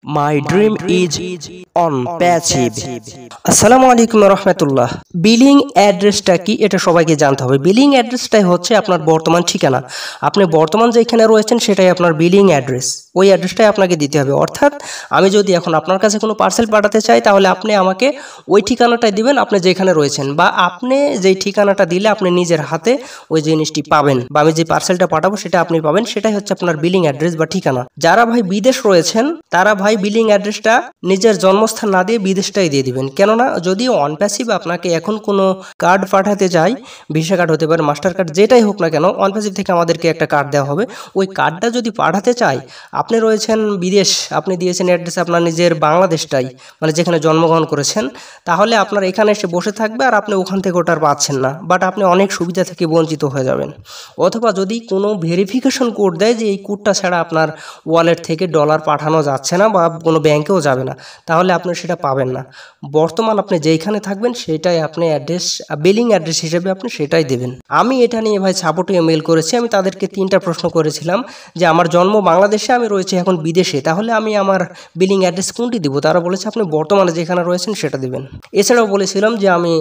My dream is on passive. আসসালামু আলাইকুম রহমতুল্লাহ। Billing অ্যাড্রেসটা কি এটা সবাইকে জানতে হবে। বিলিং অ্যাড্রেসটাই হচ্ছে আপনার বর্তমান ঠিকানা। আপনি বর্তমান যেখানে রয়েছেন সেটাই আপনার বিলিং অ্যাড্রেস। ওই অ্যাড্রেসটাই আপনাকে দিতে হবে। অর্থাৎ আমি যদি এখন আপনার কাছে কোনো পার্সেল পাঠাতে চাই তাহলে আপনি আমাকে ওই ঠিকানাটাই দিবেন আপনি যেখানে রয়েছেন, বা আপনি যেই ঠিকানাটা দিলে আপনি নিজের হাতে ওই জিনিসটি পাবেন, বা আমি যে পার্সেলটা পাঠাবো সেটা আপনি পাবেন। সেটাই হচ্ছে আপনার বিলিং অ্যাড্রেস বা ঠিকানা। যারা ভাই বিদেশ রয়েছেন তারা ভাই বিলিং অ্যাড্রেসটা নিজের জন্মস্থান না দিয়ে বিদেশটাই দিয়ে দিবেন। কেননা যদি অন প্যাসিভ আপনাকে এখন কোনো কার্ড পাঠাতে চাই, ভিসা কার্ড হতে পারে, মাস্টার কার্ড, যেটাই হোক না কেন, অন প্যাসিভ থেকে আমাদেরকে একটা কার্ড দেওয়া হবে। ওই কার্ডটা যদি পাঠাতে চাই, আপনি রয়েছেন বিদেশ, আপনি দিয়েছেন অ্যাড্রেস আপনার নিজের বাংলাদেশটাই, মানে যেখানে জন্মগ্রহণ করেছেন, তাহলে আপনার এখানে এসে বসে থাকবে আর আপনি ওখান থেকে ওটার পাচ্ছেন না, বাট আপনি অনেক সুবিধা থেকে বঞ্চিত হয়ে যাবেন। অথবা যদি কোনো ভেরিফিকেশন কোড দেয় যে এই কোডটা ছাড়া আপনার ওয়ালেট থেকে ডলার পাঠানো যাচ্ছে না বা কোনো ব্যাংকেও যাবে না, তাহলে আপনি সেটা পাবেন না। বর্তমান আপনি যেইখানে থাকবেন সেটাই আপনি অ্যাড্রেস, বিলিং অ্যাড্রেস হিসেবে আপনি সেটাই দেবেন। আমি এটা নিয়ে ভাই সাপোর্টে মেল করেছি। আমি তাদেরকে 3টা প্রশ্ন করেছিলাম যে আমার জন্ম বাংলাদেশে, আমি রয়েছে এখন বিদেশে, তাহলে আমি আমার বিলিং অ্যাড্রেস কোনটি দিব? তারা বলেছে আপনি বর্তমানে যেখানে রয়েছেন সেটা দিবেন। এছাড়াও বলেছিলাম যে আমি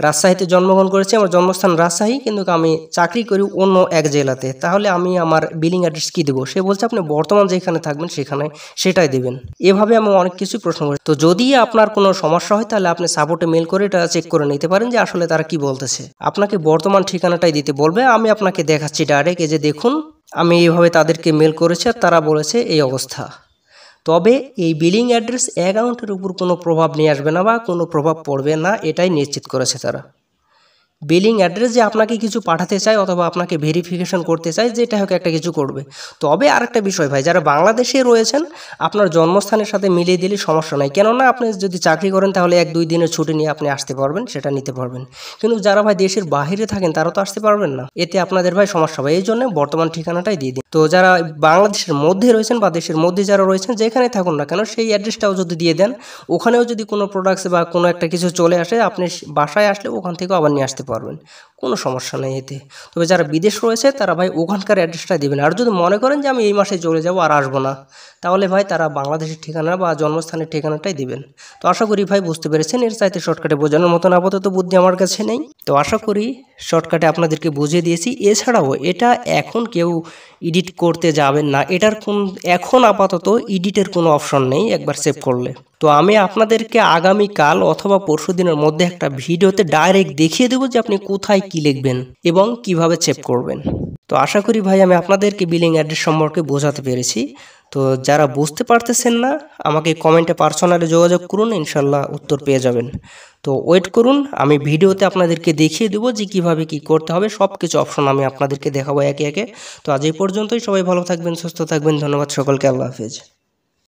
রাজশাহীতে জন্মগ্রহণ করেছি, আমার জন্মস্থান রাজশাহী, কিন্তু আমি চাকরি করি অন্য এক জেলাতে, তাহলে আমি আমার বিলিং অ্যাড্রেস কী দেবো? সে বলছে আপনি বর্তমান যেখানে থাকবেন সেখানে সেটাই দেবেন। এভাবে আমি অনেক কিছু প্রশ্ন করি। তো যদি আপনার কোনো সমস্যা হয় তাহলে আপনি সাপোর্টে মেল করে এটা চেক করে নিতে পারেন যে আসলে তারা কি বলতেছে। আপনাকে বর্তমান ঠিকানাটাই দিতে বলবে। আমি আপনাকে দেখাচ্ছি ডাইরেক্ট, এই যে দেখুন, আমি এইভাবে তাদেরকে মেল করেছি আর তারা বলেছে এই অবস্থা। তবে এই বিলিং অ্যাড্রেস অ্যাকাউন্টের উপর কোনো প্রভাব নিয়ে আসবে না বা কোনো প্রভাব পড়বে না, এটাই নিশ্চিত করেছে তারা। বিলিং অ্যাড্রেস যে আপনাকে কিছু পাঠাতে চায় অথবা আপনাকে ভেরিফিকেশন করতে চায়, যেটা হোক একটা কিছু করবে। তবে আরেকটা বিষয় ভাই, যারা বাংলাদেশে রয়েছেন আপনার জন্মস্থানের সাথে মিলিয়ে দিলে সমস্যা নাই। কেননা আপনি যদি চাকরি করেন তাহলে 1-2 দিনের ছুটি নিয়ে আপনি আসতে পারবেন, সেটা নিতে পারবেন। কিন্তু যারা ভাই দেশের বাইরে থাকেন তারা তো আসতে পারবেন না, এতে আপনাদের ভাই সমস্যা হয়। এই জন্য বর্তমান ঠিকানাটাই দিয়ে দিন। তো যারা বাংলাদেশের মধ্যে রয়েছেন বা দেশের মধ্যে যারা রয়েছেন, যেখানে থাকুন না কেন, সেই অ্যাড্রেসটাও যদি দিয়ে দেন, ওখানেও যদি কোনো প্রোডাক্টস বা কোনো একটা কিছু চলে আসে, আপনি বাসায় আসলে ওখান থেকেও আবার নিয়ে আসতে পারবেন, কোনো সমস্যা নেই এতে। তবে যারা বিদেশ রয়েছে তারা ভাই ওখানকার অ্যাড্রেসটা দেবেন। আর যদি মনে করেন যে আমি এই মাসে চলে যাব আর আসবো না, তাহলে ভাই তারা বাংলাদেশের ঠিকানা বা জন্মস্থানের ঠিকানাটাই দিবেন। তো আশা করি ভাই বুঝতে পেরেছেন। এর চাইতে শর্টকাটে বোঝানোর মতন আপাতত বুদ্ধি আমার কাছে নেই। তো আশা করি শর্টকাটে আপনাদেরকে বুঝিয়ে দিয়েছি। এছাড়াও এটা এখন কেউ এডিট করতে যাবেন না, এটার এখন আপাতত এডিটের কোনো অপশন নেই একবার সেভ করলে। তো আমি আপনাদেরকে আগামীকাল অথবা পরশু দিনের মধ্যে একটা ভিডিওতে ডাইরেক্ট দেখিয়ে দেবো যে আপনি কোথায় কি লিখবেন এবং কিভাবে সেভ করবেন। তো আশা করি ভাই আমি আপনাদেরকে বিলিং অ্যাড্রেস সম্পর্কে বোঝাতে পেরেছি। তো যারা বুঝতে পারতেছেন না আমাকে কমেন্টে পার্সোনালি যোগাযোগ করুন, ইনশাল্লাহ উত্তর পেয়ে যাবেন। তো ওয়েট করুন, আমি ভিডিওতে আপনাদেরকে দেখিয়ে দেবো যে কিভাবে কি করতে হবে। সব কিছু অপশন আমি আপনাদেরকে দেখাবো একে একে। তো আজ এই পর্যন্তই। সবাই ভালো থাকবেন, সুস্থ থাকবেন। ধন্যবাদ সকলকে। আল্লাহ হাফেজ।